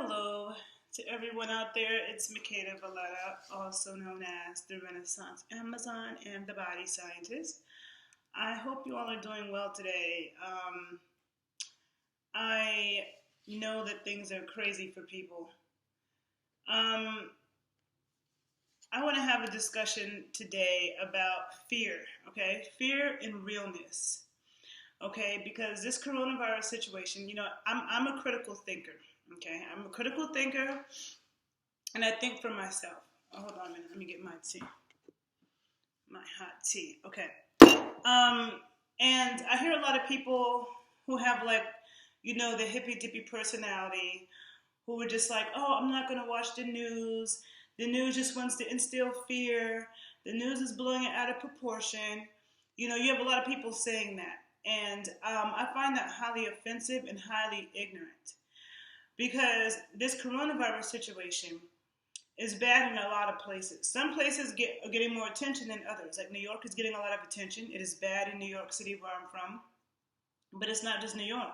Hello to everyone out there. It's Makeda Valletta, also known as the Renaissance Amazon and the Body Scientist. I hope you all are doing well today. I know that things are crazy for people. Um, I want to have a discussion today about fear, okay? Fear and realness, okay? Because this coronavirus situation, I'm a critical thinker, okay? I'm a critical thinker, and I think for myself. Oh, hold on a minute. Let me get my tea. My hot tea. Okay. Um, and I hear a lot of people who have the hippy dippy personality who are just like, oh, I'm not going to watch the news. The news just wants to instill fear. The news is blowing it out of proportion. You have a lot of people saying that. And I find that highly offensive and highly ignorant because this coronavirus situation is bad in a lot of places. Some places are getting more attention than others. Like New York is getting a lot of attention. It is bad in New York City, where I'm from. But it's not just New York.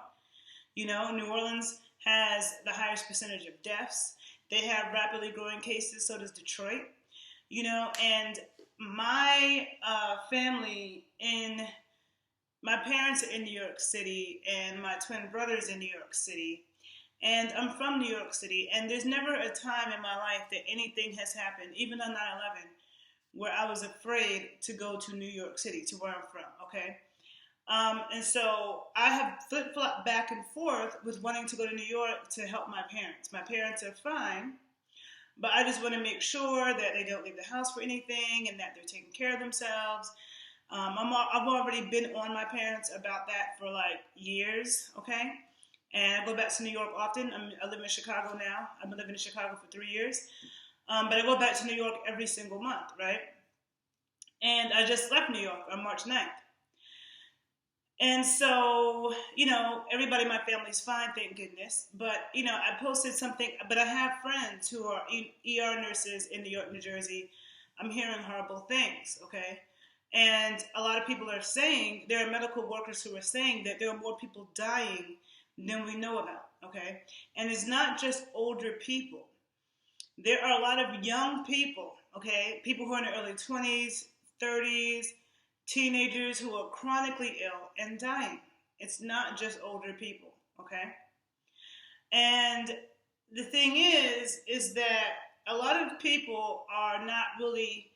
New Orleans has the highest percentage of deaths. They have rapidly growing cases, so does Detroit. And my my parents are in New York City, and my twin brother's in New York City. And I'm from New York City, and there's never a time in my life that anything has happened, even on 9/11, where I was afraid to go to New York City, to where I'm from, okay? And so I have flip-flopped back and forth with wanting to go to New York to help my parents. My parents are fine, but I just want to make sure that they don't leave the house for anything and that they're taking care of themselves. I've already been on my parents about that for years, okay? And I go back to New York often. I live in Chicago now. I've been living in Chicago for 3 years. But I go back to New York every single month, right? And I just left New York on March 9th. And so, everybody in my family's fine, thank goodness. But, I posted something, but I have friends who are ER nurses in New York, New Jersey. I'm hearing horrible things, okay? And a lot of people are saying, there are medical workers who are saying that there are more people dying than we know about, okay? And it's not just older people. There are a lot of young people, okay? People who are in their early 20s, 30s, teenagers who are chronically ill and dying. It's not just older people, okay? And the thing is that a lot of people are not really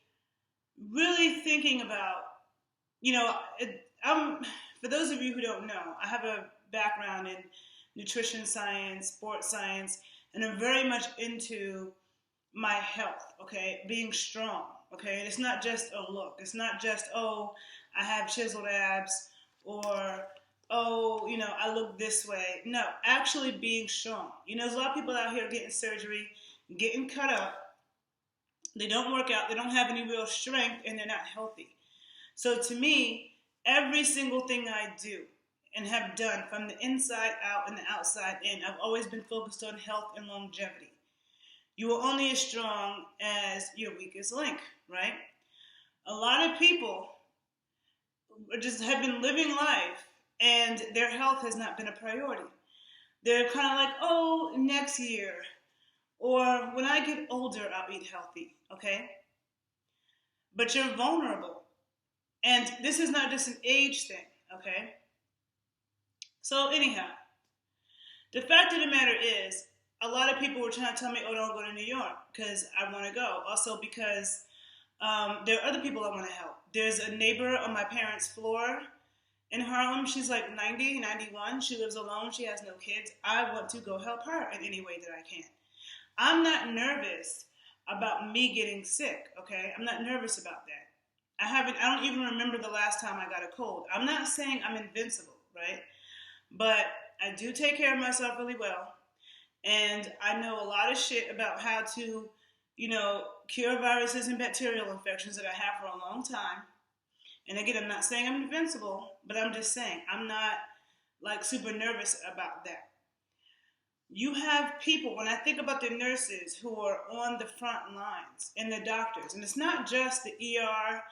thinking about, for those of you who don't know, I have a background in nutrition science, sports science, and I'm very much into my health, okay? Being strong, okay? And it's not just a look. It's not just, oh, I have chiseled abs, or, oh, I look this way. No, actually being strong. There's a lot of people out here getting surgery, getting cut up. They don't work out. They don't have any real strength, and they're not healthy. So to me, every single thing I do and have done from the inside out and the outside in, I've always been focused on health and longevity. You are only as strong as your weakest link, right? A lot of people just have been living life and their health has not been a priority. They're kind of like, oh, next year, or when I get older, I'll eat healthy, okay? But you're vulnerable. And this is not just an age thing, okay? So anyhow, the fact of the matter is, a lot of people were trying to tell me, oh, don't go to New York because I want to go. Also because there are other people I want to help. There's a neighbor on my parents' floor in Harlem. She's like 90, 91. She lives alone. She has no kids. I want to go help her in any way that I can. I'm not nervous about me getting sick, okay? I'm not nervous about that. I don't even remember the last time I got a cold. I'm not saying I'm invincible, right? But I do take care of myself really well. And I know a lot of shit about how to, cure viruses and bacterial infections that I have for a long time. And again, I'm not saying I'm invincible, but I'm just saying I'm not super nervous about that. You have people, when I think about the nurses who are on the front lines and the doctors, and it's not just the ER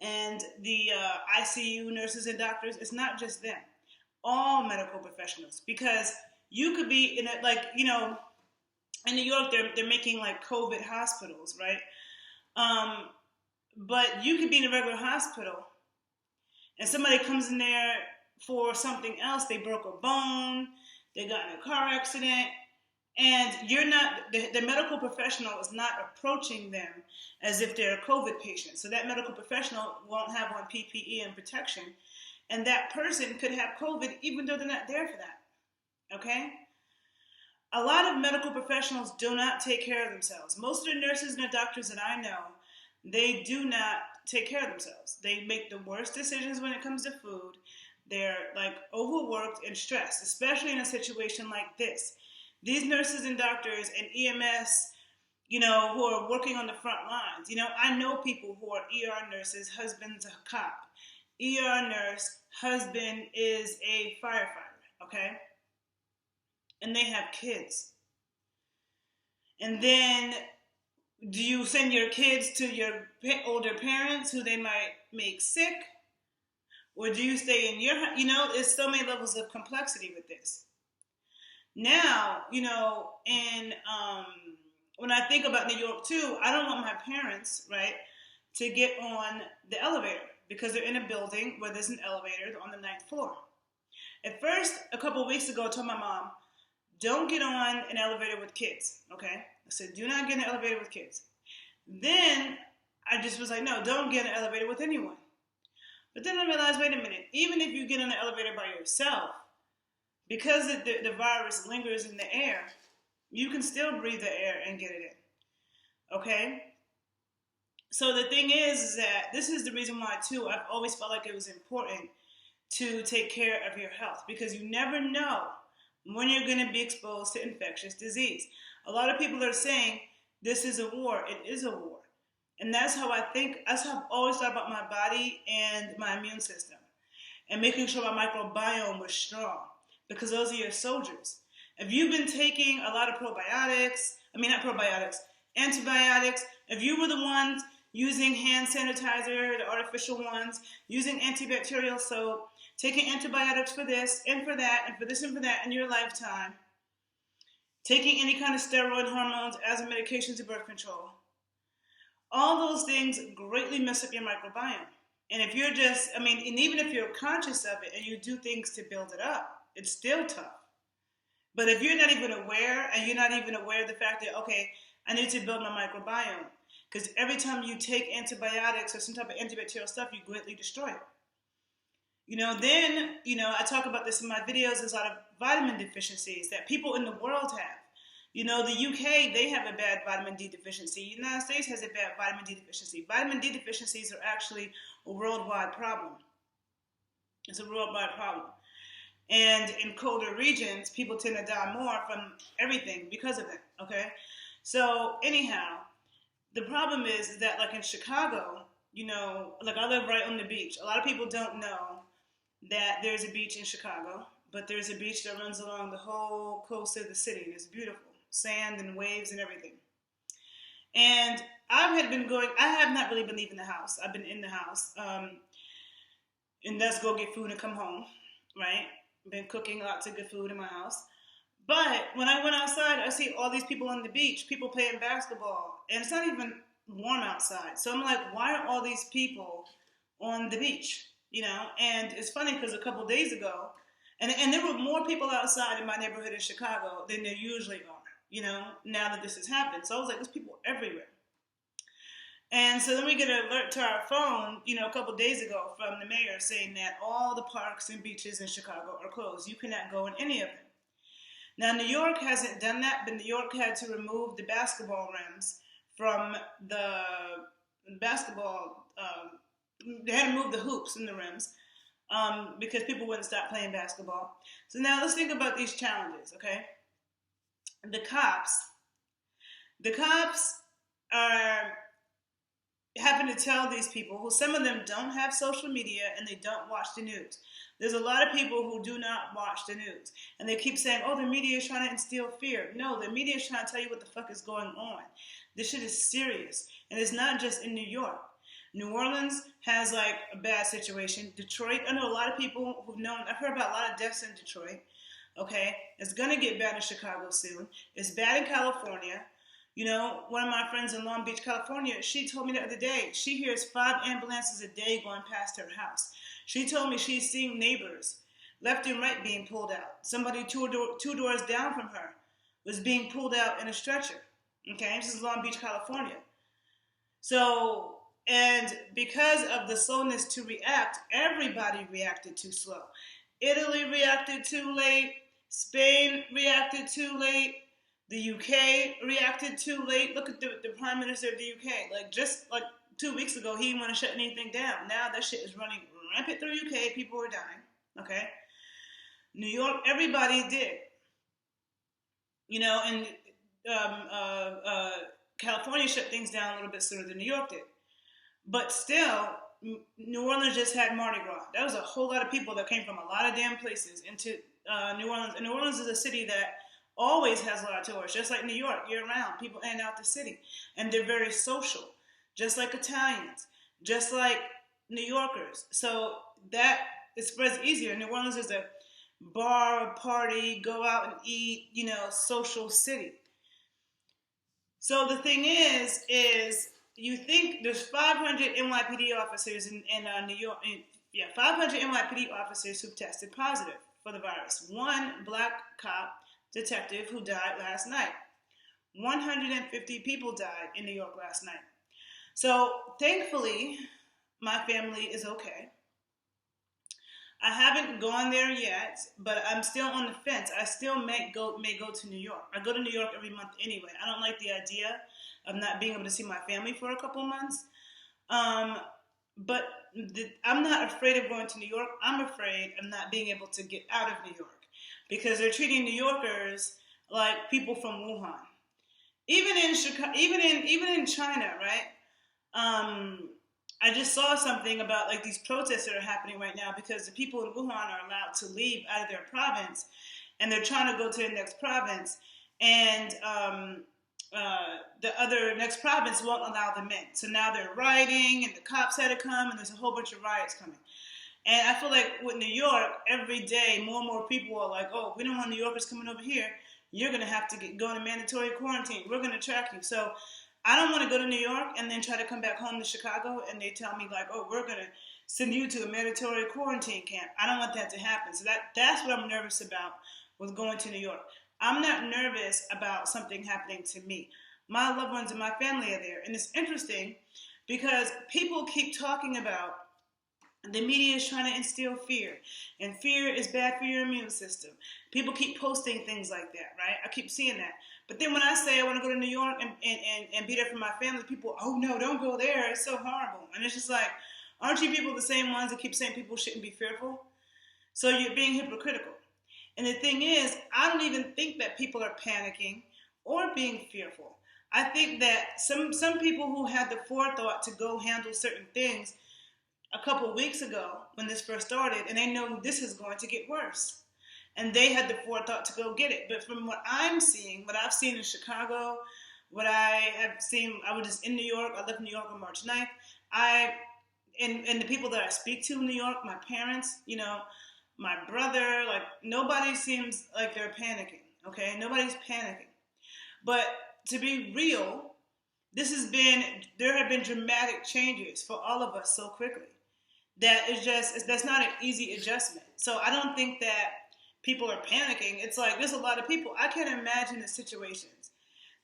and the ICU nurses and doctors, it's not just them. All medical professionals, because you could be in a, in New York, they're making like COVID hospitals, right? Um, but you could be in a regular hospital, and somebody comes in there for something else. They broke a bone, they got in a car accident, and you're not, the medical professional is not approaching them as if they're a COVID patient. So that medical professional won't have on PPE and protection, and that person could have COVID even though they're not there for that. Okay? A lot of medical professionals do not take care of themselves. Most of the nurses and the doctors that I know, they do not take care of themselves. They make the worst decisions when it comes to food. They're like overworked and stressed, especially in a situation like this. These nurses and doctors and EMS, who are working on the front lines. I know people who are ER nurses, husband's a cop. ER nurse, husband is a firefighter, okay? And they have kids. And then do you send your kids to your older parents who they might make sick? Or do you stay in your house? There's so many levels of complexity with this. Now, when I think about New York too, I don't want my parents, right, to get on the elevator because they're in a building where there's an elevator. They're on the 9th floor. At first, a couple of weeks ago, I told my mom, don't get on an elevator with kids, okay? I said, do not get in an elevator with kids. Then I just was like, no, don't get in an elevator with anyone. But then I realized, wait a minute, even if you get in an elevator by yourself, because the virus lingers in the air, you can still breathe the air and get it in, okay? So the thing is that this is the reason why, too, I've always felt like it was important to take care of your health, because you never know when you're going to be exposed to infectious disease. A lot of people are saying, this is a war. It is a war. And that's how I think, that's how I've always thought about my body and my immune system. And making sure my microbiome was strong. Because those are your soldiers. If you've been taking a lot of antibiotics, if you were the ones using hand sanitizer, the artificial ones, using antibacterial soap, taking antibiotics for this and for that and for this and for that in your lifetime, taking any kind of steroid hormones as a medication to birth control, all those things greatly mess up your microbiome. And if you're and even if you're conscious of it and you do things to build it up, it's still tough. But if you're not even aware, and you're not even aware of the fact that, okay, I need to build my microbiome, because every time you take antibiotics or some type of antibacterial stuff, you greatly destroy it. I talk about this in my videos, there's a lot of vitamin deficiencies that people in the world have. The UK, they have a bad vitamin D deficiency. The United States has a bad vitamin D deficiency. Vitamin D deficiencies are actually a worldwide problem. It's a worldwide problem. And in colder regions, people tend to die more from everything because of it, okay? So anyhow, the problem is that like in Chicago, like I live right on the beach. A lot of people don't know that there's a beach in Chicago, but there's a beach that runs along the whole coast of the city, and it's beautiful. Sand and waves and everything. And I have not really been leaving the house. I've been in the house. And that's go get food and come home, right? Been cooking lots of good food in my house. But when I went outside, I see all these people on the beach, people playing basketball, and it's not even warm outside. So I'm like, why are all these people on the beach? And it's funny because a couple days ago, and there were more people outside in my neighborhood in Chicago than there usually are, now that this has happened. So I was like, there's people everywhere. And so then we get an alert to our phone, a couple days ago from the mayor saying that all the parks and beaches in Chicago are closed. You cannot go in any of them. Now, New York hasn't done that, but New York had to remove the basketball rims from the basketball. They had to move the hoops in the rims because people wouldn't stop playing basketball. So now let's think about these challenges, okay? The cops are having to tell these people, who some of them don't have social media and they don't watch the news. There's a lot of people who do not watch the news. And they keep saying, oh, the media is trying to instill fear. No, the media is trying to tell you what the fuck is going on. This shit is serious. And it's not just in New York. New Orleans has a bad situation. Detroit, I know a lot of people who've known, I've heard about a lot of deaths in Detroit. Okay, it's gonna get bad in Chicago soon. It's bad in California. You know, one of my friends in Long Beach, California, she told me the other day she hears 5 ambulances a day going past her house. She told me she's seeing neighbors left and right being pulled out. Somebody two doors down from her was being pulled out in a stretcher. Okay, this is Long Beach, California. So, and because of the slowness to react, everybody reacted too slow. Italy reacted too late. Spain reacted too late. The UK reacted too late. Look at the Prime Minister of the UK. Like, just like 2 weeks ago, he didn't want to shut anything down. Now that shit is running rampant through UK. People are dying. Okay? New York, everybody did. You know, and California shut things down a little bit sooner than New York did. But still, New Orleans just had Mardi Gras. That was a whole lot of people that came from a lot of damn places into New Orleans. And New Orleans is a city that always has a lot of tourists, just like New York, year-round. People in and out the city. And they're very social, just like Italians, just like New Yorkers. So that, it spreads easier. New Orleans is a bar, party, go out and eat, you know, social city. So the thing is you think there's 500 NYPD officers in New York, 500 NYPD officers who've tested positive for the virus. One black cop detective who died last night. 150 people died in New York last night. So thankfully, my family is okay. I haven't gone there yet, but I'm still on the fence. I still may go to New York. I go to New York every month anyway. I don't like the idea of not being able to see my family for a couple months. But I'm not afraid of going to New York. I'm afraid of not being able to get out of New York because they're treating New Yorkers like people from Wuhan. Even in Chicago, even in China, right? I just saw something about like these protests that are happening right now because the people in Wuhan are allowed to leave out of their province, and they're trying to go to the next province, and the other next province won't allow them in. So now they're rioting, and the cops had to come, and there's a whole bunch of riots coming. And I feel like with New York, every day more and more people are like, oh, we don't want New Yorkers coming over here. You're going to have to go into mandatory quarantine. We're going to track you. So I don't want to go to New York and then try to come back home to Chicago and they tell me like, oh, we're going to send you to a mandatory quarantine camp. I don't want that to happen. So that's what I'm nervous about with going to New York. I'm not nervous about something happening to me. My loved ones and my family are there. And it's interesting because people keep talking about the media is trying to instill fear, and fear is bad for your immune system. People keep posting things like that, right? I keep seeing that. But then when I say I want to go to New York and be there for my family, people, oh no, don't go there. It's so horrible. And it's just like, aren't you people the same ones that keep saying people shouldn't be fearful? So you're being hypocritical. And the thing is, I don't even think that people are panicking or being fearful. I think that some people who had the forethought to go handle certain things a couple of weeks ago when this first started, and they know this is going to get worse. And they had the forethought to go get it. But from what I'm seeing, what I've seen in Chicago, what I have seen, I was just in New York. I left New York on March 9th. And the people that I speak to in New York, my parents, you know, my brother, like nobody seems like they're panicking, okay? Nobody's panicking. But to be real, there have been dramatic changes for all of us so quickly. That's not an easy adjustment. So I don't think that people are panicking. It's like there's a lot of people. I can't imagine the situations.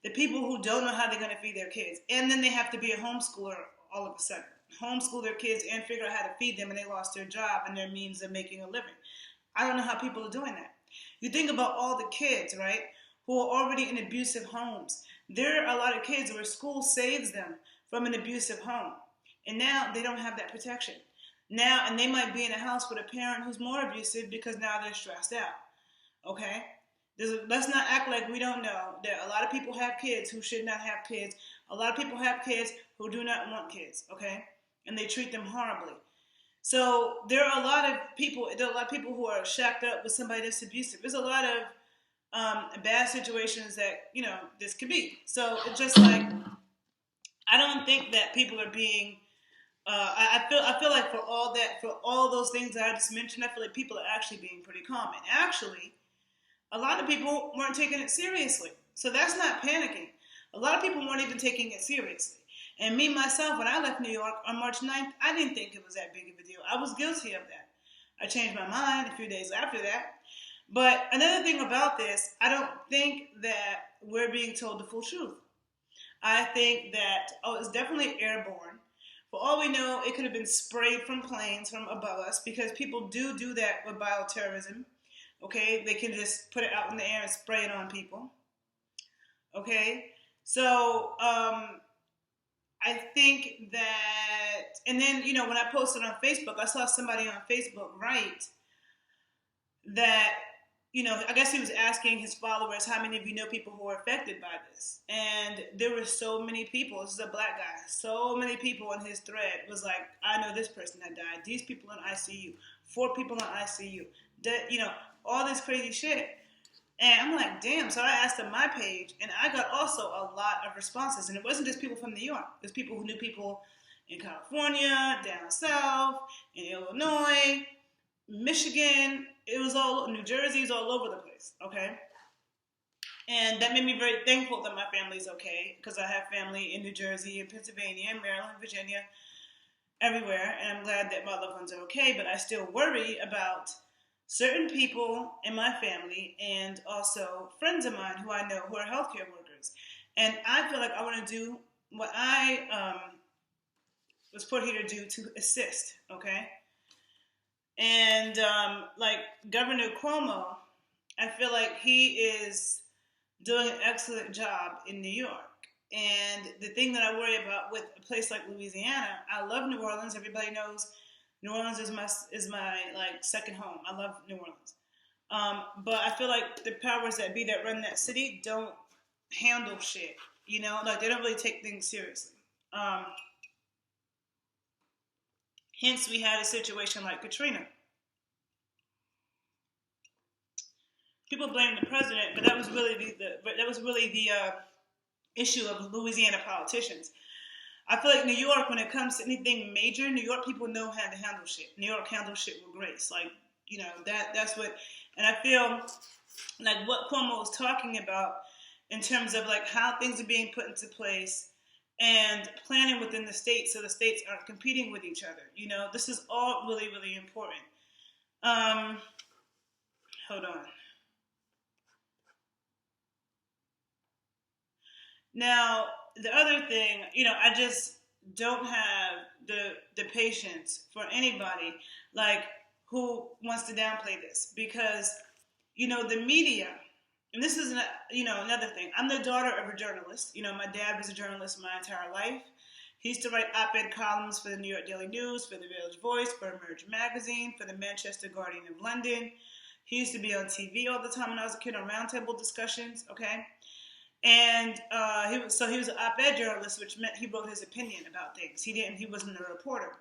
The people who don't know how they're going to feed their kids. And then they have to be a homeschooler all of a sudden. Homeschool their kids and figure out how to feed them, and they lost their job and their means of making a living. I don't know how people are doing that. You think about all the kids, right, who are already in abusive homes. There are a lot of kids where school saves them from an abusive home. And now they don't have that protection. Now, and they might be in a house with a parent who's more abusive because now they're stressed out, okay? Let's not act like we don't know that a lot of people have kids who should not have kids. A lot of people have kids who do not want kids, okay? And they treat them horribly. So there are a lot of people who are shacked up with somebody that's abusive. There's a lot of bad situations that, you know, this could be. So it's just like, I don't think that people are being... I feel like for all those things that I just mentioned, I feel like people are actually being pretty calm. And actually, a lot of people weren't taking it seriously. So that's not panicking. A lot of people weren't even taking it seriously. And me, myself, when I left New York on March 9th, I didn't think it was that big of a deal. I was guilty of that. I changed my mind a few days after that. But another thing about this, I don't think that we're being told the full truth. I think that, it's definitely airborne. For all we know, it could have been sprayed from planes from above us, because people do that with bioterrorism. Okay, they can just put it out in the air and spray it on people. Okay, so I think that, and then, when I posted on Facebook, I saw somebody on Facebook write that, I guess he was asking his followers, how many of you know people who are affected by this? And there were so many people. This is a black guy. So many people in his thread was like, I know this person that died. These people in ICU. 4 people in ICU. That, all this crazy shit. And I'm like, damn. So I asked on my page, and I got also a lot of responses. And it wasn't just people from New York. It was people who knew people in California, down south, in Illinois, Michigan. It was all, New Jersey, is all over the place, okay? And that made me very thankful that my family's okay, because I have family in New Jersey, in Pennsylvania, Maryland, Virginia, everywhere, and I'm glad that my loved ones are okay, but I still worry about certain people in my family and also friends of mine who I know who are healthcare workers. And I feel like I want to do what I was put here to do to assist, okay? And like Governor Cuomo, I feel like he is doing an excellent job in New York. And the thing that I worry about with a place like Louisiana, I love New Orleans. Everybody knows New Orleans is my like second home. I love New Orleans. But I feel like the powers that be that run that city don't handle shit. Like they don't really take things seriously. Hence, we had a situation like Katrina. People blame the president, but that was really the issue of Louisiana politicians. I feel like New York, when it comes to anything major, New York people know how to handle shit. New York handles shit with grace. Like, that's what, and I feel like what Cuomo was talking about in terms of like how things are being put into place and planning within the states so the states aren't competing with each other. This is all really, really important. Hold on. Now, the other thing, I just don't have the patience for anybody like who wants to downplay this, because the media, and this is another thing. I'm the daughter of a journalist. My dad was a journalist my entire life. He used to write op-ed columns for the New York Daily News, for the Village Voice, for Emerge Magazine, for the Manchester Guardian of London. He used to be on TV all the time when I was a kid on roundtable discussions. Okay. And he was an op-ed journalist, which meant he wrote his opinion about things. He wasn't a reporter.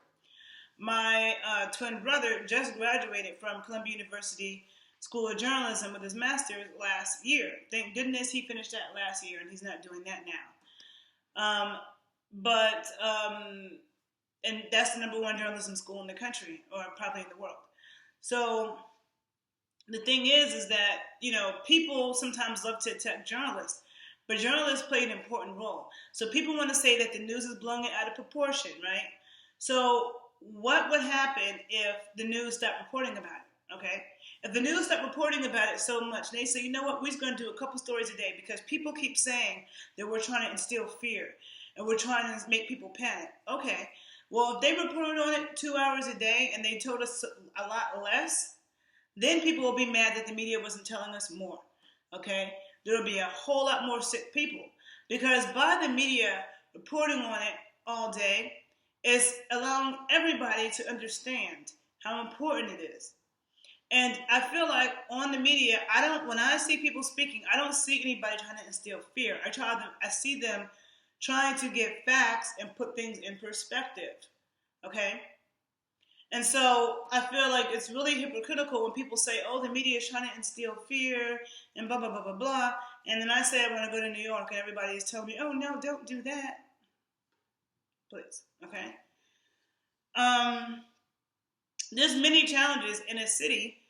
My twin brother just graduated from Columbia University School of Journalism with his master's last year. Thank goodness he finished that last year, and he's not doing that now. And that's the #1 journalism school in the country, or probably in the world. So the thing is that, people sometimes love to attack journalists. But journalists play an important role. So people want to say that the news is blowing it out of proportion, right? So what would happen if the news stopped reporting about it, okay? If the news stopped reporting about it so much, they say, you know what, we're just going to do a couple stories a day, because people keep saying that we're trying to instill fear and we're trying to make people panic. Okay, well, if they reported on it 2 hours a day and they told us a lot less, then people will be mad that the media wasn't telling us more, okay? There will be a whole lot more sick people, because by the media reporting on it all day is allowing everybody to understand how important it is. And I feel like on the media, when I see people speaking, I don't see anybody trying to instill fear. I see them trying to get facts and put things in perspective, okay? And so I feel like it's really hypocritical when people say, oh, the media is trying to instill fear and blah, blah, blah, blah, blah. And then I say I want to go to New York and everybody is telling me, oh, no, don't do that. Please, okay? There's many challenges in a city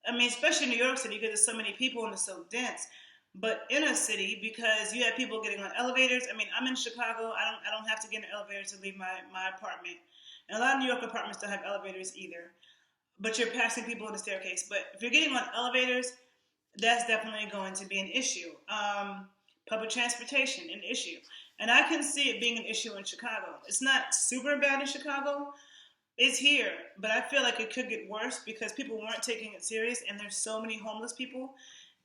I mean, especially in New York City because there's so many people and it's so dense. But in a city, because you have people getting on elevators. I mean, I'm in Chicago. I don't have to get in an elevator to leave my apartment. And a lot of New York apartments don't have elevators either. But you're passing people in the staircase. But if you're getting on elevators, that's definitely going to be an issue. Public transportation, an issue. And I can see it being an issue in Chicago. It's not super bad in Chicago. It's here, but I feel like it could get worse because people weren't taking it serious, and there's so many homeless people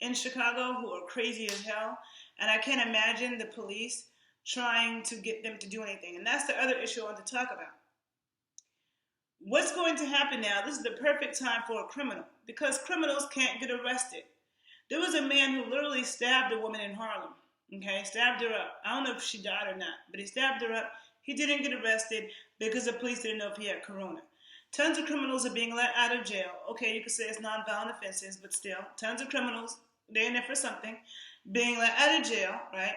in Chicago who are crazy as hell, and I can't imagine the police trying to get them to do anything. And that's the other issue I want to talk about. What's going to happen now? This is the perfect time for a criminal because criminals can't get arrested. There was a man who literally stabbed a woman in Harlem. Okay, stabbed her up. I don't know if she died or not, but he stabbed her up. He didn't get arrested because the police didn't know if he had corona. Tons of criminals are being let out of jail. Okay, you could say it's nonviolent offenses, but still, tons of criminals, they're in there for something, being let out of jail, right?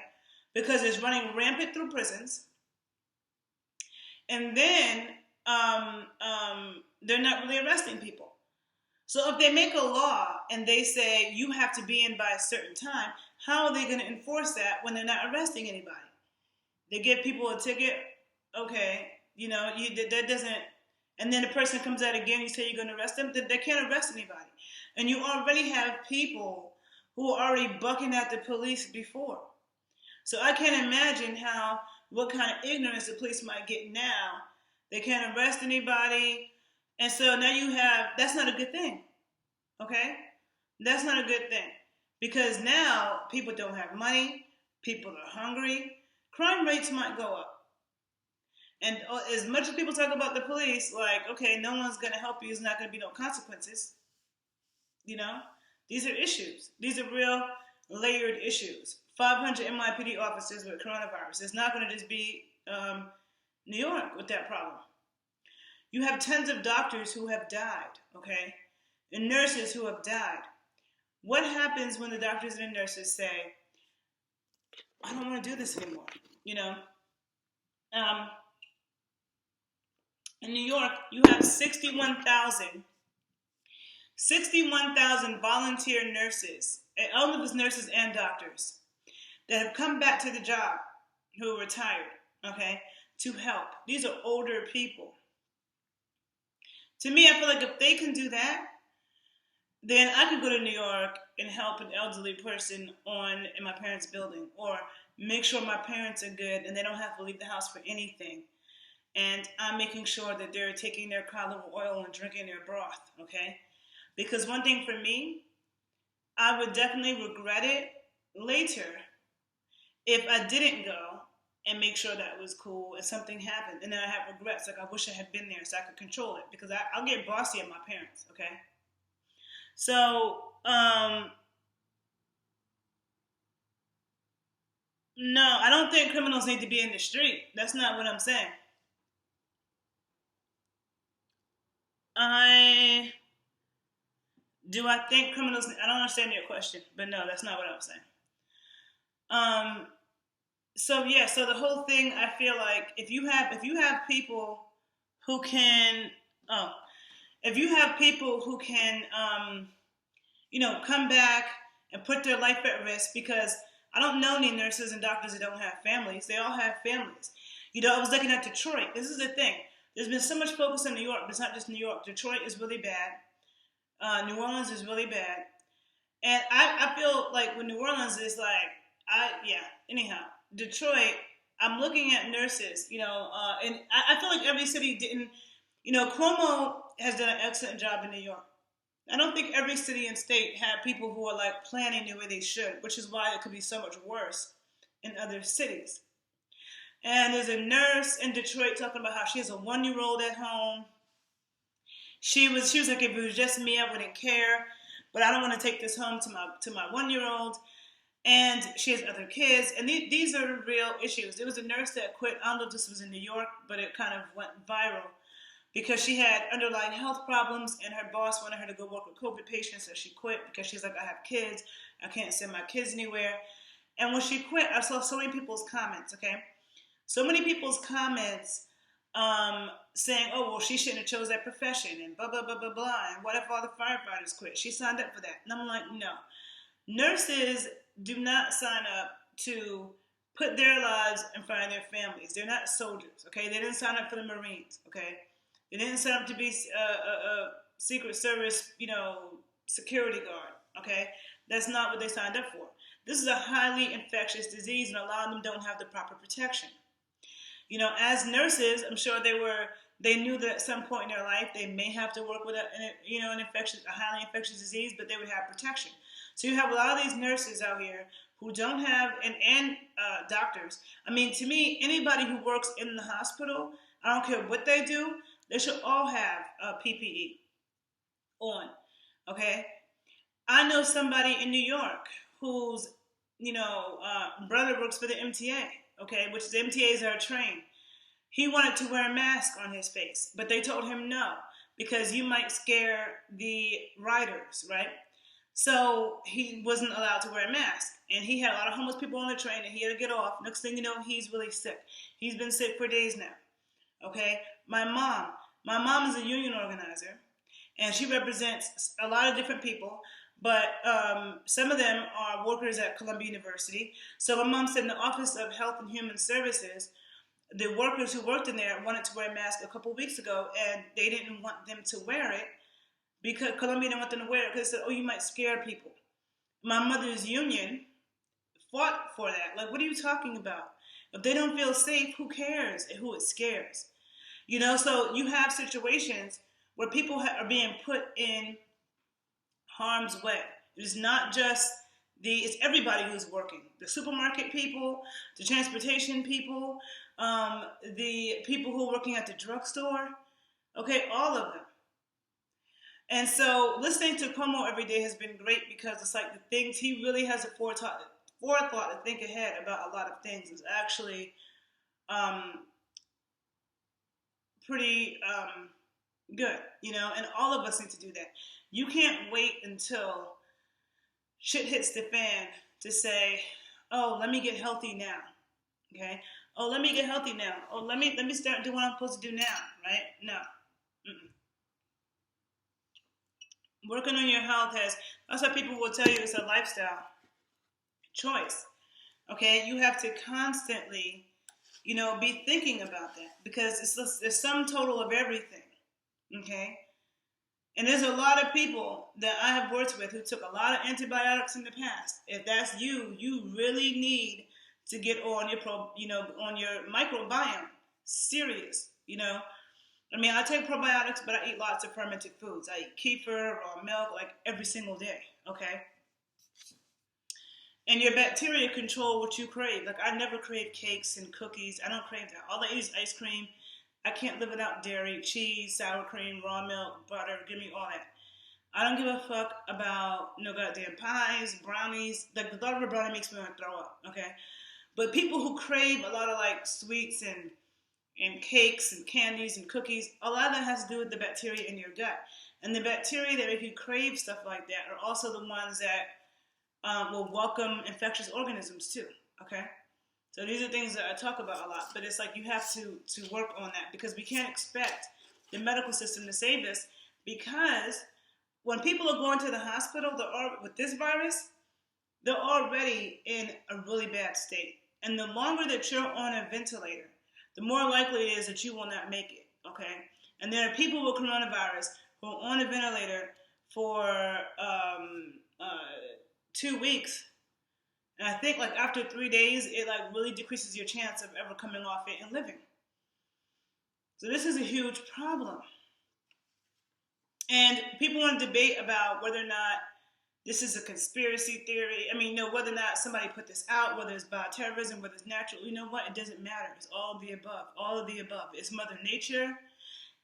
Because it's running rampant through prisons. And then they're not really arresting people. So if they make a law and they say you have to be in by a certain time, how are they going to enforce that when they're not arresting anybody? They give people a ticket, okay, that doesn't, and then the person comes out again, you say you're going to arrest them, they can't arrest anybody. And you already have people who are already bucking at the police before. So I can't imagine what kind of ignorance the police might get now. They can't arrest anybody. And so now that's not a good thing, okay? That's not a good thing. Because now people don't have money, people are hungry, crime rates might go up. And as much as people talk about the police, like, okay, no one's going to help you, there's not going to be no consequences. These are issues. These are real layered issues. 500 NYPD officers with coronavirus. It's not going to just be New York with that problem. You have tons of doctors who have died, okay? And nurses who have died. What happens when the doctors and the nurses say, I don't want to do this anymore, in New York, you have 61,000 volunteer nurses, all of us nurses and doctors, that have come back to the job who are retired, okay, to help. These are older people. To me, I feel like if they can do that, then I could go to New York and help an elderly person in my parents' building, or make sure my parents are good and they don't have to leave the house for anything. And I'm making sure that they're taking their cod liver oil and drinking their broth, okay? Because one thing for me, I would definitely regret it later if I didn't go and make sure that it was cool and something happened. And then I have regrets, like I wish I had been there so I could control it. Because I'll get bossy at my parents, okay? So, no, I don't think criminals need to be in the street. That's not what I'm saying. I think criminals, I don't understand your question, but no, that's not what I'm saying. So the whole thing, I feel like if you have people who can, come back and put their life at risk, because I don't know any nurses and doctors that don't have families. They all have families. I was looking at Detroit. This is the thing. There's been so much focus on New York, but it's not just New York. Detroit is really bad. New Orleans is really bad. And I feel like with New Orleans, it's like, anyhow, Detroit, I'm looking at nurses, and I feel like every city didn't, Cuomo has done an excellent job in New York. I don't think every city and state have people who are like planning the way they should, which is why it could be so much worse in other cities. And there's a nurse in Detroit talking about how she has a 1-year-old at home. She was like, if it was just me, I wouldn't care, but I don't want to take this home to my 1-year-old. And she has other kids, and these are real issues. There was a nurse that quit. I don't know if this was in New York, but it kind of went viral because she had underlying health problems, and her boss wanted her to go work with COVID patients, so she quit because she's like, I have kids. I can't send my kids anywhere. And when she quit, I saw so many people's comments, okay? So many people's comments saying, oh, well, she shouldn't have chose that profession and blah, blah, blah, blah, blah. And what if all the firefighters quit? She signed up for that. And I'm like, no. Nurses do not sign up to put their lives in front of their families. They're not soldiers, okay? They didn't sign up for the Marines, okay? They didn't sign up to be a Secret Service, security guard, okay? That's not what they signed up for. This is a highly infectious disease, and a lot of them don't have the proper protection. As nurses, I'm sure they knew that at some point in their life they may have to work with a highly infectious disease, but they would have protection. So you have a lot of these nurses out here who don't have, and doctors. I mean, to me, anybody who works in the hospital, I don't care what they do, they should all have PPE on, okay? I know somebody in New York whose, brother works for the MTA, okay, which the MTAs are trained. He wanted to wear a mask on his face, but they told him no, because you might scare the riders, right? So he wasn't allowed to wear a mask. And he had a lot of homeless people on the train, and he had to get off. Next thing you know, he's really sick. He's been sick for days now, okay? My mom is a union organizer, and she represents a lot of different people, but some of them are workers at Columbia University. So my mom said in the Office of Health and Human Services, the workers who worked in there wanted to wear a mask a couple weeks ago, and they didn't want them to wear it because Columbia didn't want them to wear it because they said, oh, you might scare people. My mother's union fought for that. Like, what are you talking about? If they don't feel safe, who cares who it scares? So you have situations where people are being put in harm's way. It's not just it's everybody who's working. The supermarket people, the transportation people, the people who are working at the drugstore, okay, all of them. And so listening to Cuomo every day has been great because it's like the things he really has a forethought to think ahead about a lot of things is actually pretty good, and all of us need to do that. You can't wait until shit hits the fan to say, oh, let me get healthy now, okay? Oh, let me get healthy now. Oh, let me start doing what I'm supposed to do now, right? No. Mm-mm. Working on your health that's what people will tell you, it's a lifestyle choice, okay? You have to constantly, be thinking about that because it's the sum total of everything, okay? And there's a lot of people that I have worked with who took a lot of antibiotics in the past. If that's you really need to get on on your microbiome. Serious, I mean, I take probiotics, but I eat lots of fermented foods. I eat kefir, raw milk, like every single day, okay? And your bacteria control what you crave. Like, I never crave cakes and cookies. I don't crave that. All I eat is ice cream. I can't live without dairy, cheese, sour cream, raw milk, butter. Give me all that. I don't give a fuck about no goddamn pies, brownies. Like, the thought of a brownie makes me want to throw up, okay? But people who crave a lot of, like, sweets and cakes and candies and cookies, a lot of that has to do with the bacteria in your gut. And the bacteria that make you crave stuff like that are also the ones that will welcome infectious organisms too, okay? So these are things that I talk about a lot, but it's like you have to work on that because we can't expect the medical system to save us because when people are going to the hospital with this virus, they're already in a really bad state. And the longer that you're on a ventilator, the more likely it is that you will not make it, okay? And there are people with coronavirus who are on a ventilator for 2 weeks. And I think like after 3 days, it like really decreases your chance of ever coming off it and living. So this is a huge problem. And people want to debate about whether or not this is a conspiracy theory. I mean, whether or not somebody put this out, whether it's bioterrorism, whether it's natural, you know what? It doesn't matter. It's all of the above. All of the above. It's Mother Nature.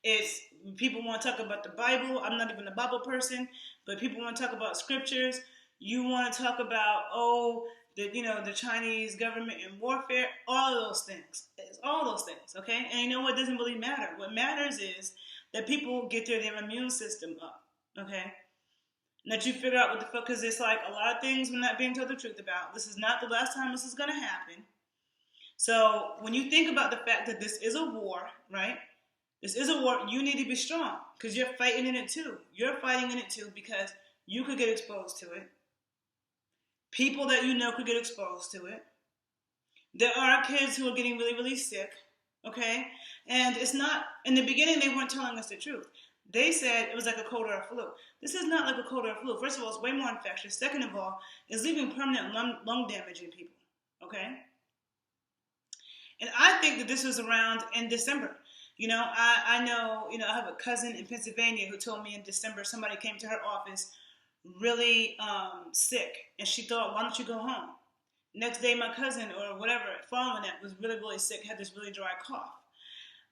It's people want to talk about the Bible. I'm not even a Bible person, but people want to talk about scriptures. You want to talk about, the Chinese government and warfare. All of those things. It's all those things, okay? And you know what? It doesn't really matter. What matters is that people get their immune system up, okay? And that you figure out what the fuck, because it's like a lot of things we're not being told the truth about. This is not the last time this is going to happen. So when you think about the fact that this is a war, right? This is a war. You need to be strong because you're fighting in it too. You're fighting in it too because you could get exposed to it. People that you know could get exposed to it. There are kids who are getting really, really sick, okay? And it's not, in the beginning, they weren't telling us the truth. They said it was like a cold or a flu. This is not like a cold or a flu. First of all, it's way more infectious. Second of all, it's leaving permanent lung damage in people, okay? And I think that this was around in December. I know, I have a cousin in Pennsylvania who told me in December somebody came to her office really sick, and she thought, why don't you go home? Next day, my cousin or whatever, following that, was really, really sick, had this really dry cough.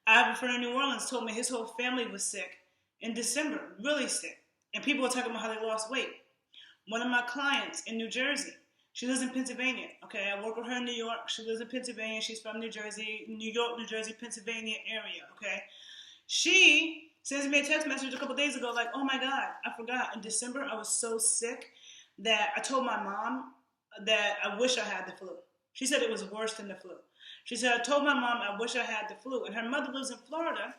I have a friend in New Orleans told me his whole family was sick in December, really sick. And people were talking about how they lost weight. One of my clients in New Jersey, she lives in Pennsylvania, okay? I work with her in New York. She lives in Pennsylvania. She's from New Jersey, New York, New Jersey, Pennsylvania area, okay? She sends me a text message a couple days ago like, oh my God, I forgot. In December, I was so sick that I told my mom that I wish I had the flu. She said it was worse than the flu. She said, I told my mom I wish I had the flu. And her mother lives in Florida.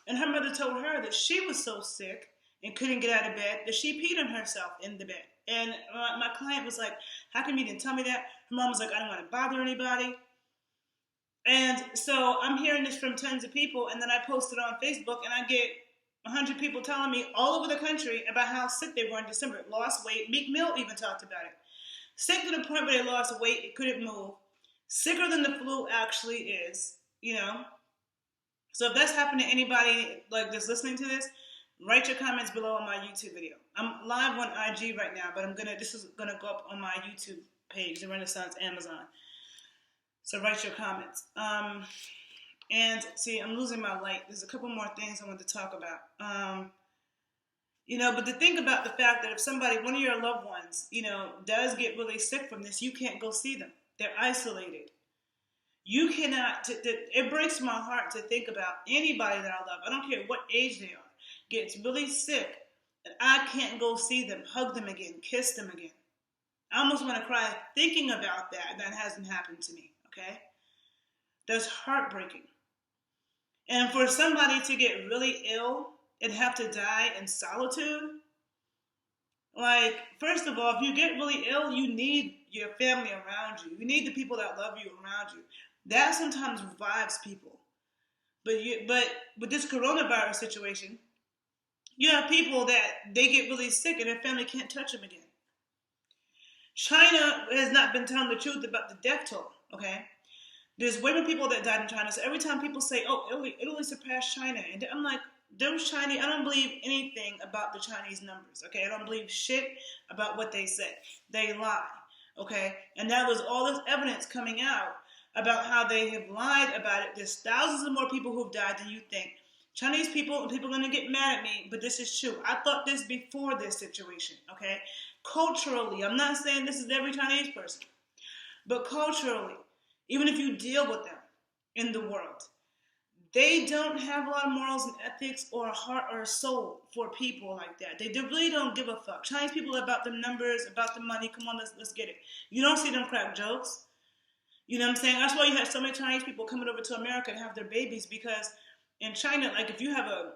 And her mother told her that she was so sick and couldn't get out of bed that she peed on herself in the bed. And my client was like, how come you didn't tell me that? Her mom was like, I don't want to bother anybody. And so I'm hearing this from tons of people. And then I post it on Facebook and I get 100 people telling me all over the country about how sick they were in December. Lost weight. Meek Mill even talked about it. Sick to the point where they lost weight, it couldn't move. Sicker than the flu actually is, So if that's happened to anybody like that's listening to this, write your comments below on my YouTube video. I'm live on IG right now, but this is gonna go up on my YouTube page, The Renaissance Amazon. So write your comments. And see, I'm losing my light. There's a couple more things I want to talk about. But to think about the fact that if somebody, one of your loved ones, does get really sick from this, you can't go see them. They're isolated. You cannot, it breaks my heart to think about anybody that I love, I don't care what age they are, gets really sick, and I can't go see them, hug them again, kiss them again. I almost want to cry thinking about that, and that hasn't happened to me, okay? That's heartbreaking. And for somebody to get really ill and have to die in solitude, like, first of all, if you get really ill, you need your family around you. You need the people that love you around you. That sometimes revives people. But with this coronavirus situation, you have people that they get really sick and their family can't touch them again. China has not been telling the truth about the death toll, okay? There's way more people that died in China. So every time people say, oh, Italy surpassed China, and I'm like, those Chinese, I don't believe anything about the Chinese numbers, okay? I don't believe shit about what they say. They lie, okay? And now there's all this evidence coming out about how they have lied about it. There's thousands of more people who've died than you think. Chinese people, and people are going to get mad at me, but this is true. I thought this before this situation, okay? Culturally, I'm not saying this is every Chinese person, but culturally, even if you deal with them in the world, they don't have a lot of morals and ethics or a heart or a soul for people like that. They really don't give a fuck. Chinese people are about the numbers, about the money. Come on, let's get it. You don't see them crack jokes. You know what I'm saying? That's why you have so many Chinese people coming over to America and have their babies, because in China, like if a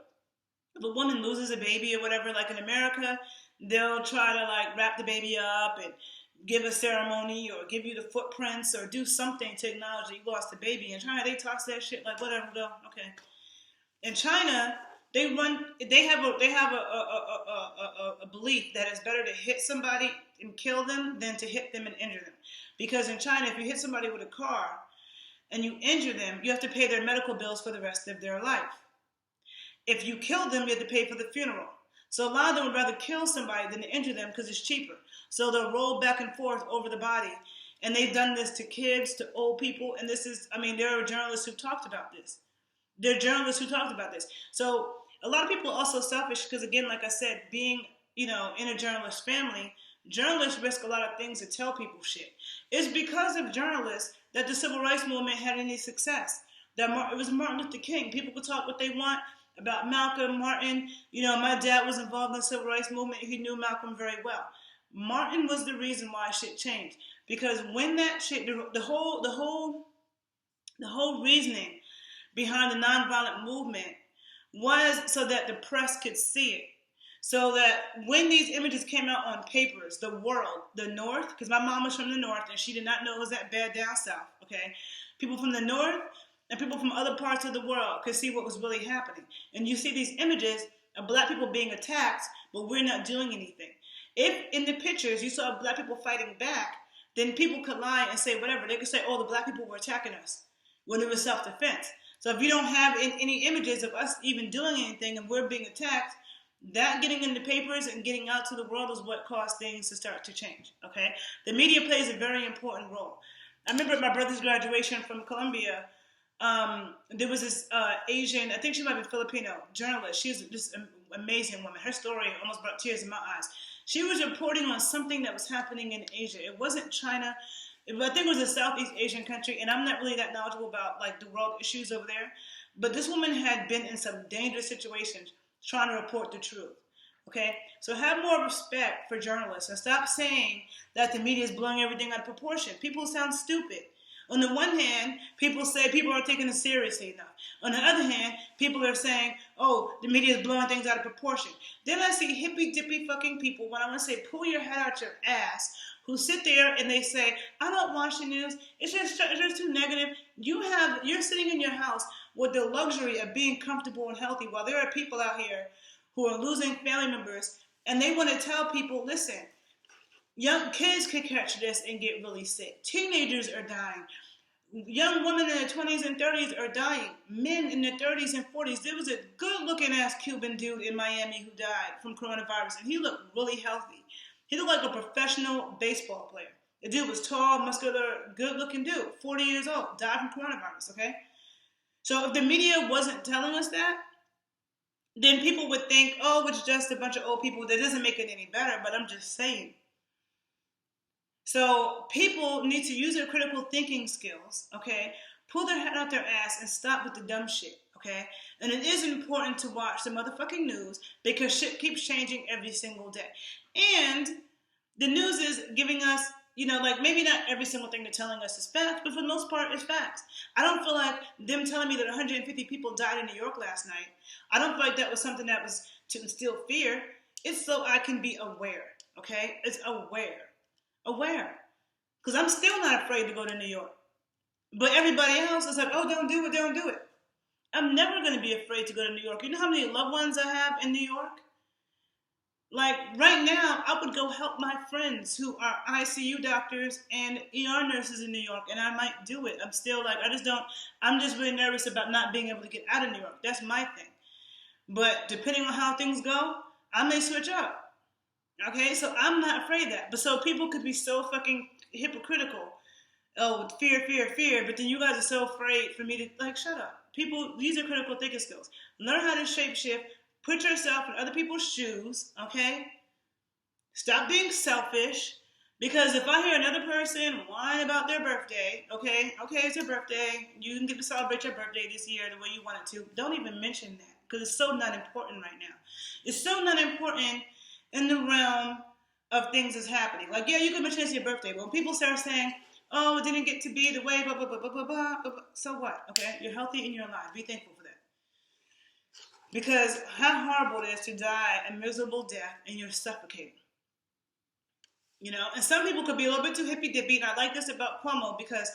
woman loses a baby or whatever, like in America, they'll try to like wrap the baby up and give a ceremony or give you the footprints or do something to acknowledge that you lost the baby. In China, they toss that shit like whatever, go, okay. In China, they have a belief that it's better to hit somebody and kill them than to hit them and injure them. Because in China, if you hit somebody with a car and you injure them, you have to pay their medical bills for the rest of their life. If you kill them, you have to pay for the funeral. So a lot of them would rather kill somebody than to injure them because it's cheaper. So they'll roll back and forth over the body. And they've done this to kids, to old people. And there are journalists who've talked about this. So a lot of people are also selfish because, again, like I said, being, in a journalist family, journalists risk a lot of things to tell people shit. It's because of journalists that the civil rights movement had any success. It was Martin Luther King. People could talk what they want about Malcolm, Martin. My dad was involved in the civil rights movement. He knew Malcolm very well. Martin was the reason why shit changed. Because when that shit, the whole The whole reasoning behind the nonviolent movement was so that the press could see it. So that when these images came out on papers, the world, the North, because my mom was from the North and she did not know it was that bad down South, okay? People from the North and people from other parts of the world could see what was really happening. And you see these images of black people being attacked, but we're not doing anything. If in the pictures you saw black people fighting back, then people could lie and say whatever. They could say, oh, the black people were attacking us when it was self-defense. So if you don't have any images of us even doing anything and we're being attacked, that getting in the papers and getting out to the world is what caused things to start to change, okay? The media plays a very important role. I remember at my brother's graduation from Columbia, there was this Asian, I think she might be Filipino, journalist. She's just an amazing woman. Her story almost brought tears in my eyes. She was reporting on something that was happening in Asia. It wasn't China. I think it was a Southeast Asian country, and I'm not really that knowledgeable about like the world issues over there. But this woman had been in some dangerous situations trying to report the truth. Okay? So have more respect for journalists and stop saying that the media is blowing everything out of proportion. People sound stupid. On the one hand, people say people aren't taking it seriously enough. On the other hand, people are saying, oh, the media is blowing things out of proportion. Then I see hippy-dippy fucking people, when I want to say pull your head out your ass, who sit there and they say, I don't watch the news, it's just too negative. You're sitting in your house with the luxury of being comfortable and healthy while there are people out here who are losing family members and they want to tell people, listen, young kids could catch this and get really sick. Teenagers are dying. Young women in their 20s and 30s are dying. Men in their 30s and 40s. There was a good-looking ass Cuban dude in Miami who died from coronavirus, and he looked really healthy. He looked like a professional baseball player. The dude was tall, muscular, good-looking dude, 40 years old, died from coronavirus, okay? So if the media wasn't telling us that, then people would think, oh, it's just a bunch of old people. That doesn't make it any better, but I'm just saying. So people need to use their critical thinking skills, okay? Pull their head out their ass and stop with the dumb shit, okay? And it is important to watch the motherfucking news because shit keeps changing every single day. And the news is giving us, like maybe not every single thing they're telling us is facts, but for the most part, it's facts. I don't feel like them telling me that 150 people died in New York last night. I don't feel like that was something that was to instill fear. It's so I can be aware, okay? It's aware. Because I'm still not afraid to go to New York. But everybody else is like, oh, don't do it. I'm never going to be afraid to go to New York. You know how many loved ones I have in New York? Like, right now, I would go help my friends who are ICU doctors and ER nurses in New York, and I might do it. I'm still like, I'm just really nervous about not being able to get out of New York. That's my thing. But depending on how things go, I may switch up. Okay, so I'm not afraid of that. But so people could be so fucking hypocritical. Oh, fear. But then you guys are so afraid for me to, shut up. People, these are critical thinking skills. Learn how to shapeshift. Put yourself in other people's shoes, okay? Stop being selfish. Because if I hear another person whine about their birthday, okay, it's your birthday. You can get to celebrate your birthday this year the way you want it to. Don't even mention that. Because it's so not important right now. It's so not important in the realm of things that's happening. Like, yeah, you can mention it's your birthday, but when people start saying, oh, it didn't get to be the way, blah, blah, blah, blah, blah, blah, blah, so what, okay? You're healthy and you're alive. Be thankful for that. Because how horrible it is to die a miserable death and you're suffocating. And some people could be a little bit too hippy-dippy, and I like this about Cuomo, because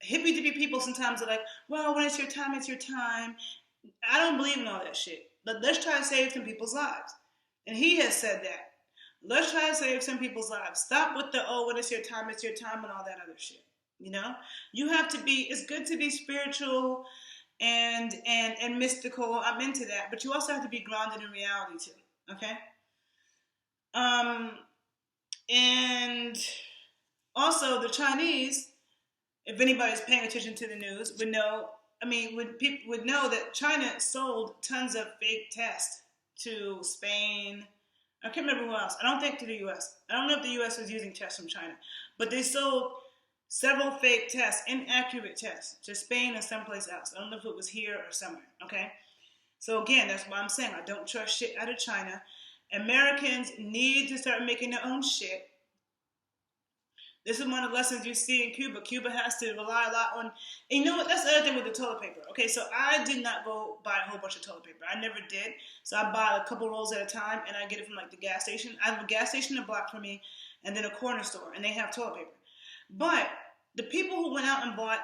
hippy-dippy people sometimes are like, well, when it's your time, it's your time. I don't believe in all that shit. But let's try to save some people's lives. And he has said that. Let's try to save some people's lives. Stop with the, oh, when it's your time, and all that other shit. You have to be, it's good to be spiritual and mystical. I'm into that. But you also have to be grounded in reality too. Okay? And also the Chinese, if anybody's paying attention to the news, would know that China sold tons of fake tests to Spain. I can't remember who else. I don't think to the U.S. I don't know if the U.S. was using tests from China. But they sold several fake tests, inaccurate tests, to Spain and someplace else. I don't know if it was here or somewhere, okay? So again, that's why I'm saying I don't trust shit out of China. Americans need to start making their own shit. This is one of the lessons you see in Cuba. Cuba has to rely a lot on, and you know what? That's the other thing with the toilet paper. Okay, so I did not go buy a whole bunch of toilet paper. I never did. So I buy a couple rolls at a time, and I get it from like the gas station. I have a gas station a block from me, and then a corner store, and they have toilet paper. But the people who went out and bought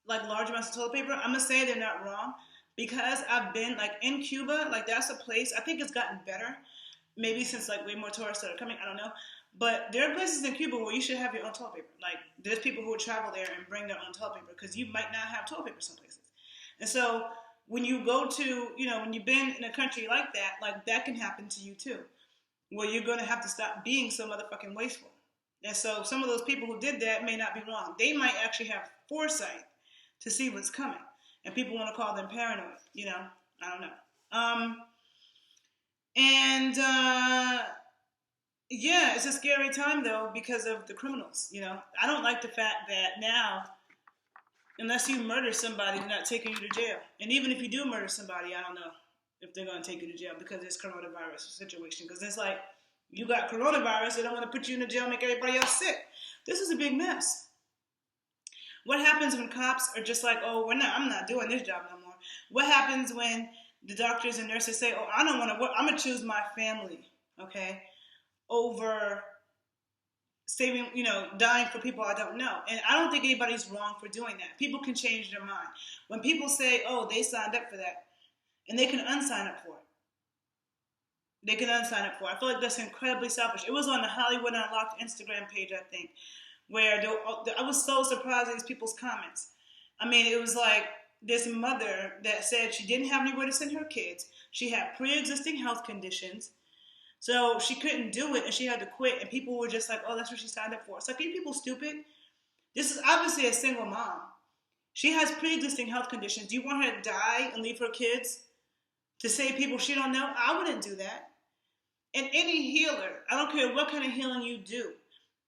like large amounts of toilet paper, I'm gonna say they're not wrong, because I've been like in Cuba, like that's a place. I think it's gotten better, maybe since like way more tourists started coming. I don't know. But there are places in Cuba where you should have your own toilet paper. Like, there's people who would travel there and bring their own toilet paper because you might not have toilet paper some places. And so when you go to, when you've been in a country like that can happen to you too, where you're going to have to stop being so motherfucking wasteful. And so some of those people who did that may not be wrong. They might actually have foresight to see what's coming. And people want to call them paranoid, I don't know. Yeah, it's a scary time, though, because of the criminals, I don't like the fact that now, unless you murder somebody, they're not taking you to jail. And even if you do murder somebody, I don't know if they're going to take you to jail because it's coronavirus situation. Because it's like, you got coronavirus, they don't want to put you in the jail and make everybody else sick. This is a big mess. What happens when cops are just like, oh, I'm not doing this job no more? What happens when the doctors and nurses say, oh, I don't want to work, I'm going to choose my family, okay, over saving, dying for people I don't know. And I don't think anybody's wrong for doing that. People can change their mind. When people say, oh, they signed up for that, and they can unsign up for it. They can unsign up for it. I feel like that's incredibly selfish. It was on the Hollywood Unlocked Instagram page, I think, where I was so surprised at these people's comments. I mean, it was like this mother that said she didn't have anywhere to send her kids. She had pre-existing health conditions. So she couldn't do it, and she had to quit, and people were just like, oh, that's what she signed up for. It's like, are you people stupid? This is obviously a single mom. She has pre-existing health conditions. Do you want her to die and leave her kids to save people she don't know? I wouldn't do that. And any healer, I don't care what kind of healing you do,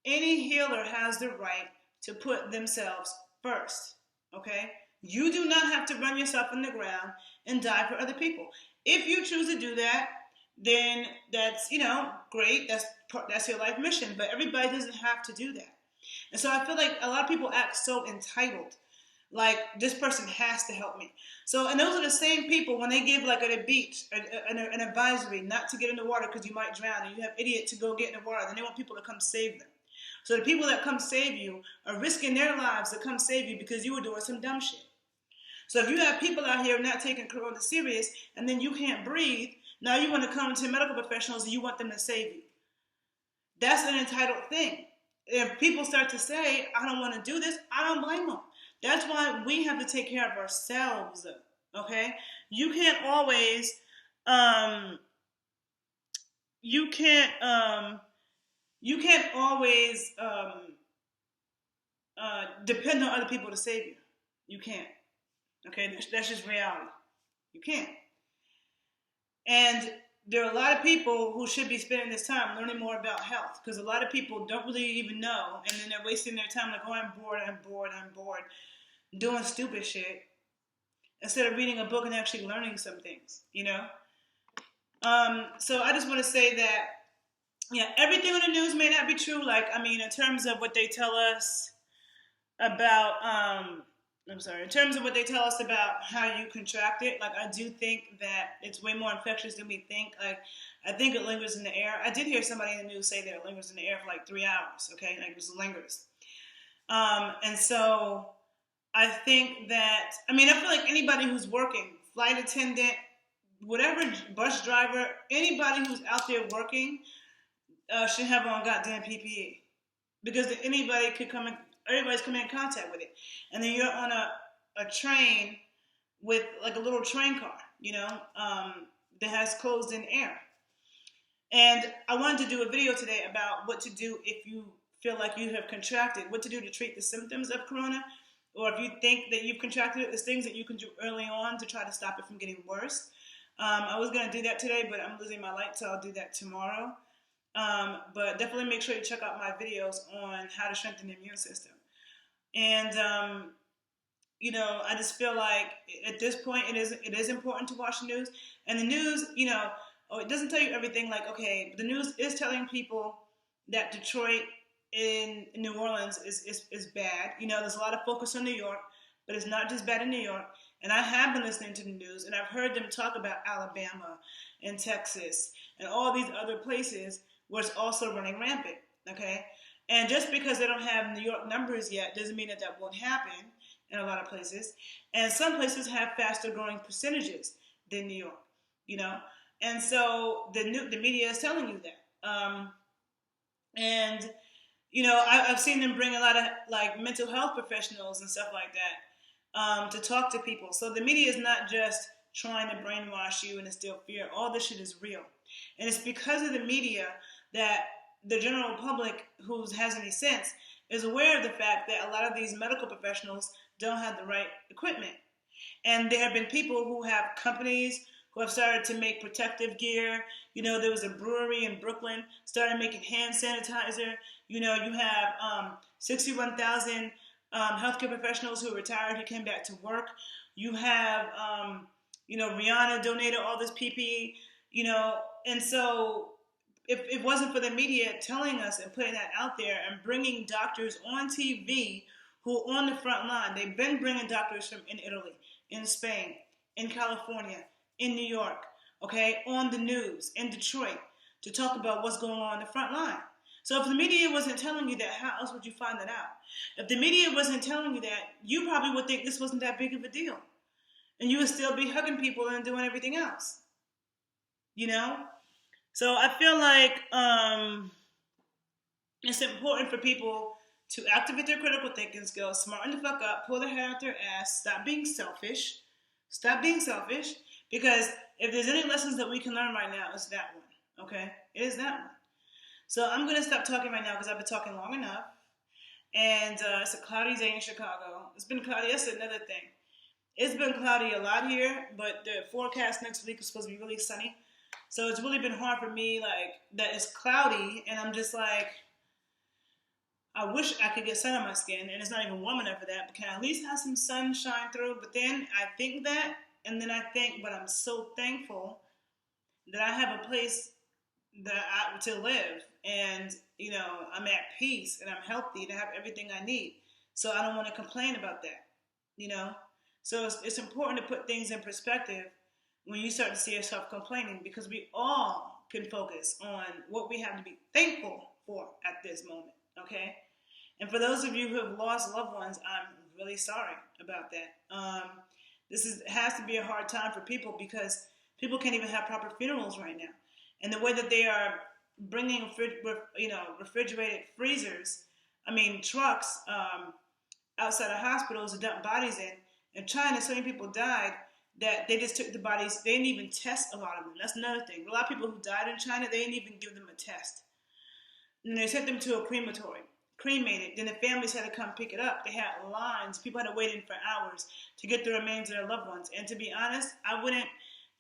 any healer has the right to put themselves first, okay? You do not have to run yourself in the ground and die for other people. If you choose to do that, then that's, great. That's your life mission. But everybody doesn't have to do that. And so I feel like a lot of people act so entitled. Like, this person has to help me. So, and those are the same people when they give, like, at a beach, an advisory not to get in the water because you might drown, and you have idiot to go get in the water, then they want people to come save them. So the people that come save you are risking their lives to come save you because you were doing some dumb shit. So if you have people out here not taking corona serious, and then you can't breathe, now you want to come to medical professionals and you want them to save you. That's an entitled thing. If people start to say, I don't want to do this, I don't blame them. That's why we have to take care of ourselves, okay? You can't always, depend on other people to save you. You can't, okay? That's just reality. You can't. And there are a lot of people who should be spending this time learning more about health, because a lot of people don't really even know, and then they're wasting their time like, oh, I'm bored, doing stupid shit, instead of reading a book and actually learning some things, So I just want to say that, everything on the news may not be true. Like, in terms of what they tell us about, in terms of what they tell us about how you contract it, like, I do think that it's way more infectious than we think. Like, I think it lingers in the air. I did hear somebody in the news say that it lingers in the air for like 3 hours, okay? Like, it just lingers. And so I think that, I feel like anybody who's working, flight attendant, whatever, bus driver, anybody who's out there working should have on goddamn PPE. Because anybody could come in, everybody's coming in contact with it. And then you're on a train with like a little train car, that has closed-in air. And I wanted to do a video today about what to do if you feel like you have contracted, what to do to treat the symptoms of corona, or if you think that you've contracted it, there's things that you can do early on to try to stop it from getting worse. I was going to do that today, but I'm losing my light, so I'll do that tomorrow. But definitely make sure you check out my videos on how to strengthen the immune system. And, I just feel like at this point it is important to watch the news. And the news, it doesn't tell you everything. Like, okay, the news is telling people that Detroit in New Orleans is bad. You know, there's a lot of focus on New York, but it's not just bad in New York. And I have been listening to the news, and I've heard them talk about Alabama and Texas and all these other places where it's also running rampant, okay? And just because they don't have New York numbers yet doesn't mean that that won't happen in a lot of places. And some places have faster growing percentages than New York, you know? And so the media is telling you that. And you know, I've seen them bring a lot of like mental health professionals and stuff like that to talk to people. So the media is not just trying to brainwash you and instill fear. All this shit is real. And it's because of the media that the general public who has any sense is aware of the fact that a lot of these medical professionals don't have the right equipment. And there have been people who have companies who have started to make protective gear. You know, there was a brewery in Brooklyn started making hand sanitizer. You know, you have 61,000 healthcare professionals who retired who came back to work. You have, you know, Rihanna donated all this PPE, you know, and so if it wasn't for the media telling us and putting that out there and bringing doctors on TV who are on the front line, they've been bringing doctors from in Italy, in Spain, in California, in New York, okay, on the news, in Detroit, to talk about what's going on the front line. So if the media wasn't telling you that, how else would you find that out? If the media wasn't telling you that, you probably would think this wasn't that big of a deal. And you would still be hugging people and doing everything else. You know? So I feel like it's important for people to activate their critical thinking skills, smarten the fuck up, pull their head out their ass, stop being selfish. Stop being selfish. Because if there's any lessons that we can learn right now, it's that one. Okay? It is that one. So I'm going to stop talking right now because I've been talking long enough. And it's a cloudy day in Chicago. It's been cloudy. That's another thing. It's been cloudy a lot here, but the forecast next week is supposed to be really sunny. So it's really been hard for me, like, that it's cloudy, and I'm just like, I wish I could get sun on my skin, and it's not even warm enough for that, but can I at least have some sun shine through? But then I think that, and then I think, but I'm so thankful that I have a place to live, and, you know, I'm at peace, and I'm healthy, and I have everything I need. So I don't want to complain about that, you know? So it's important to put things in perspective when you start to see yourself complaining, because we all can focus on what we have to be thankful for at this moment, okay? And for those of you who have lost loved ones, I'm really sorry about that. This has to be a hard time for people because people can't even have proper funerals right now. And the way that they are bringing, refrigerated freezers, trucks outside of hospitals to dump bodies in China, so many people died that they just took the bodies. They didn't even test a lot of them. That's another thing. A lot of people who died in China, they didn't even give them a test. And they sent them to a crematory, cremated. Then the families had to come pick it up. They had lines. People had to wait in for hours to get the remains of their loved ones. And to be honest, I wouldn't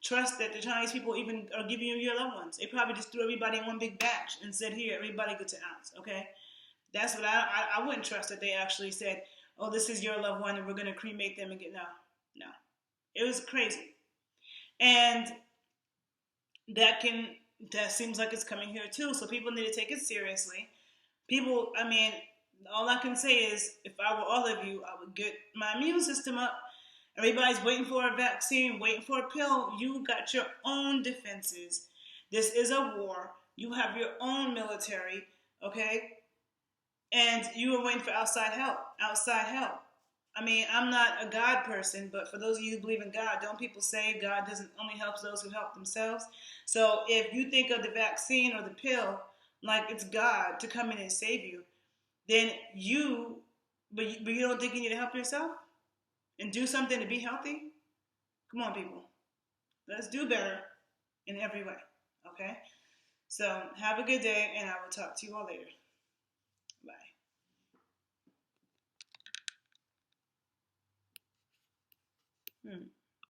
trust that the Chinese people even are giving you your loved ones. They probably just threw everybody in one big batch and said, here, everybody gets an ounce, okay? That's what I wouldn't trust, that they actually said, oh, this is your loved one and we're going to cremate them and get, no. It was crazy. And that seems like it's coming here too, so people need to take it seriously. People, all I can say is, if I were all of you, I would get my immune system up. Everybody's waiting for a vaccine, waiting for a pill. You got your own defenses. This is a war. You have your own military, okay? And you are waiting for outside help. I'm not a God person, but for those of you who believe in God, don't people say God doesn't only help those who help themselves? So if you think of the vaccine or the pill like it's God to come in and save you, then but you don't think you need to help yourself and do something to be healthy? Come on, people. Let's do better in every way, okay? So have a good day, and I will talk to you all later. Bye.